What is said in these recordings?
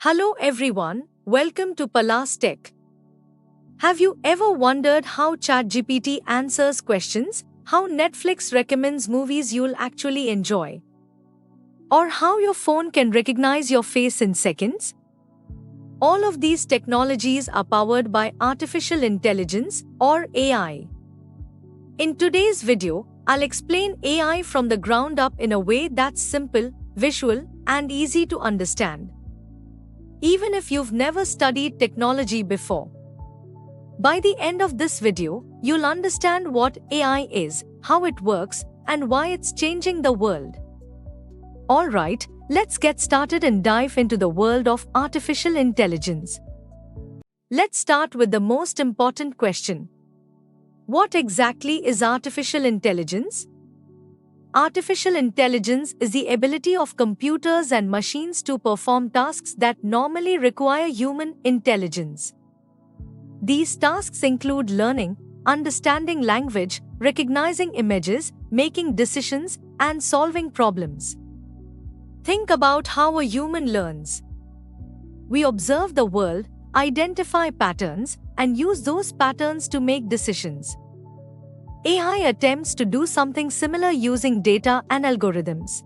Hello everyone, welcome to Palas Tech. Have you ever wondered how ChatGPT answers questions, how Netflix recommends movies you'll actually enjoy, or how your phone can recognize your face in seconds? All of these technologies are powered by artificial intelligence or AI. In today's video, I'll explain AI from the ground up in a way that's simple, visual, and easy to understand, even if you've never studied technology before. By the end of this video, you'll understand what AI is, how it works, and why it's changing the world. Alright, let's get started and dive into the world of artificial intelligence. Let's start with the most important question. What exactly is artificial intelligence? Artificial intelligence is the ability of computers and machines to perform tasks that normally require human intelligence. These tasks include learning, understanding language, recognizing images, making decisions, and solving problems. Think about how a human learns. We observe the world, identify patterns, and use those patterns to make decisions. AI attempts to do something similar using data and algorithms.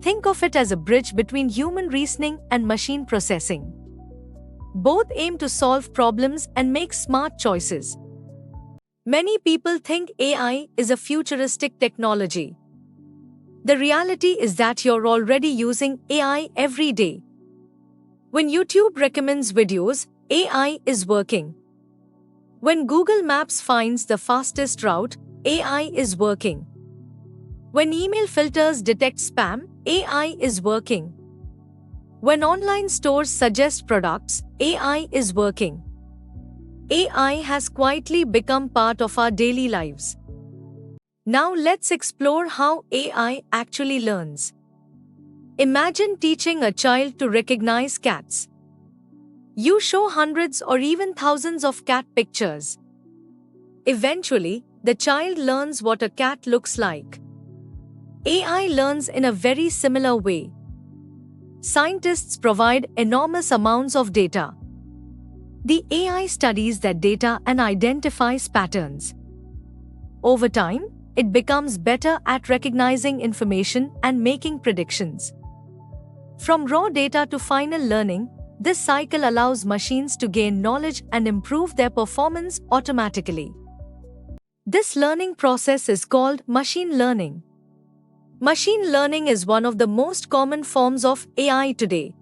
Think of it as a bridge between human reasoning and machine processing. Both aim to solve problems and make smart choices. Many people think AI is a futuristic technology. The reality is that you're already using AI every day. When YouTube recommends videos, AI is working. When Google Maps finds the fastest route, AI is working. When email filters detect spam, AI is working. When online stores suggest products, AI is working. AI has quietly become part of our daily lives. Now let's explore how AI actually learns. Imagine teaching a child to recognize cats. You show hundreds or even thousands of cat pictures. Eventually, the child learns what a cat looks like. AI learns in a very similar way. Scientists provide enormous amounts of data. The AI studies that data and identifies patterns. Over time, it becomes better at recognizing information and making predictions. From raw data to final learning, this cycle allows machines to gain knowledge and improve their performance automatically. This learning process is called machine learning. Machine learning is one of the most common forms of AI today.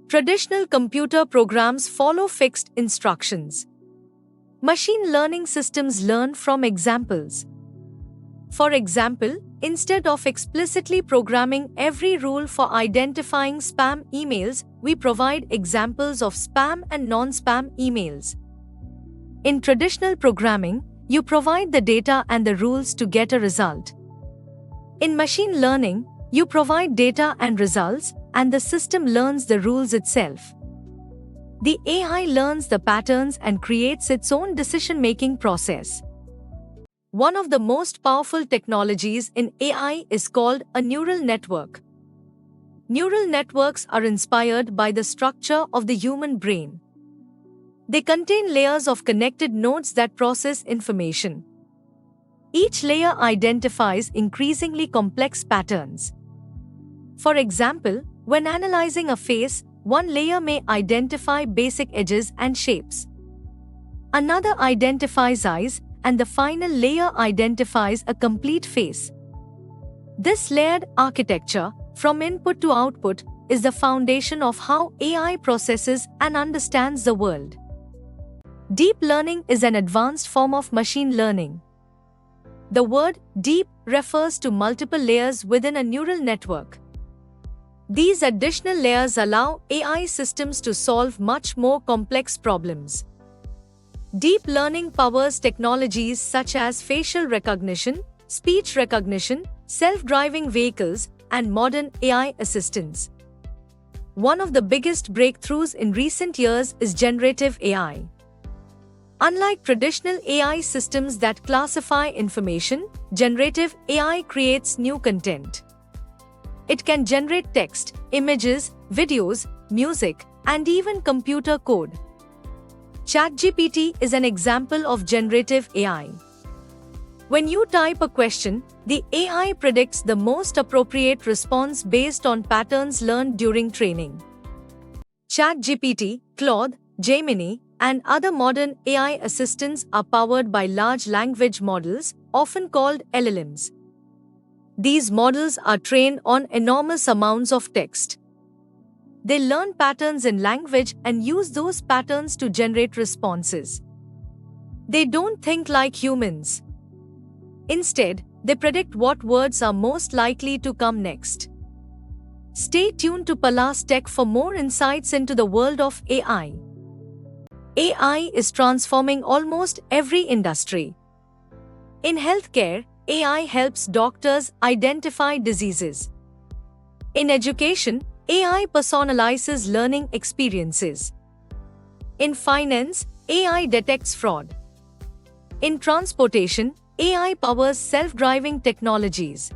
Traditional computer programs follow fixed instructions. Machine learning systems learn from examples. For example, instead of explicitly programming every rule for identifying spam emails, we provide examples of spam and non-spam emails. In traditional programming, you provide the data and the rules to get a result. In machine learning, you provide data and results, and the system learns the rules itself. The AI learns the patterns and creates its own decision-making process. One of the most powerful technologies in AI is called a neural network. Neural networks are inspired by the structure of the human brain. They contain layers of connected nodes that process information. Each layer identifies increasingly complex patterns. For example, when analyzing a face, one layer may identify basic edges and shapes. Another identifies eyes, and the final layer identifies a complete face. This layered architecture, from input to output, is the foundation of how AI processes and understands the world. Deep learning is an advanced form of machine learning. The word deep refers to multiple layers within a neural network. These additional layers allow AI systems to solve much more complex problems. Deep learning powers technologies such as facial recognition, speech recognition, self-driving vehicles, and modern AI assistants. One of the biggest breakthroughs in recent years is generative AI. Unlike traditional AI systems that classify information, generative AI creates new content. It can generate text, images, videos, music, and even computer code. ChatGPT is an example of generative AI. When you type a question, the AI predicts the most appropriate response based on patterns learned during training. ChatGPT, Claude, Gemini, and other modern AI assistants are powered by large language models, often called LLMs. These models are trained on enormous amounts of text. They learn patterns in language and use those patterns to generate responses. They don't think like humans. Instead, they predict what words are most likely to come next. Stay tuned to Pala's Tech for more insights into the world of AI. AI is transforming almost every industry. In healthcare, AI helps doctors identify diseases. In education, AI personalizes learning experiences. In finance, AI detects fraud. In transportation, AI powers self-driving technologies.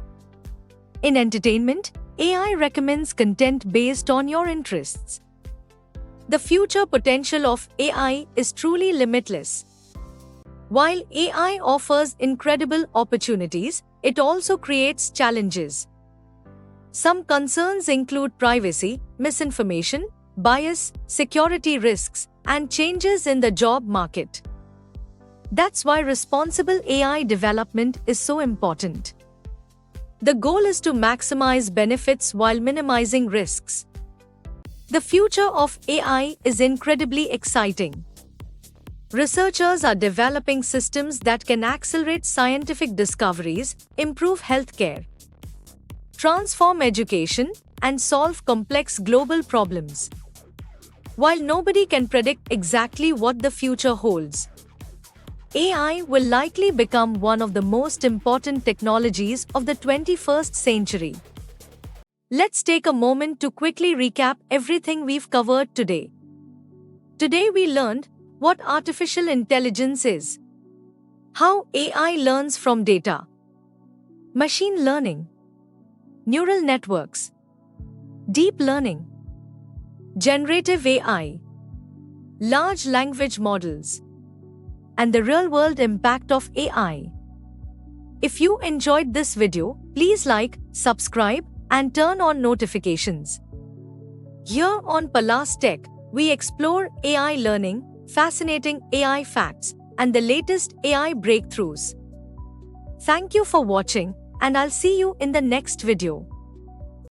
In entertainment, AI recommends content based on your interests. The future potential of AI is truly limitless. While AI offers incredible opportunities, it also creates challenges. Some concerns include privacy, misinformation, bias, security risks, and changes in the job market. That's why responsible AI development is so important. The goal is to maximize benefits while minimizing risks. The future of AI is incredibly exciting. Researchers are developing systems that can accelerate scientific discoveries, improve healthcare, transform education, and solve complex global problems. While nobody can predict exactly what the future holds, AI will likely become one of the most important technologies of the 21st century. Let's take a moment to quickly recap everything we've covered today. Today we learned what artificial intelligence is, how AI learns from data, machine learning, neural networks, deep learning, generative AI, large language models, and the real-world impact of AI. If you enjoyed this video, please like, subscribe, and turn on notifications. Here on Pala's Tech, we explore AI learning, fascinating AI facts, and the latest AI breakthroughs. Thank you for watching, and I'll see you in the next video.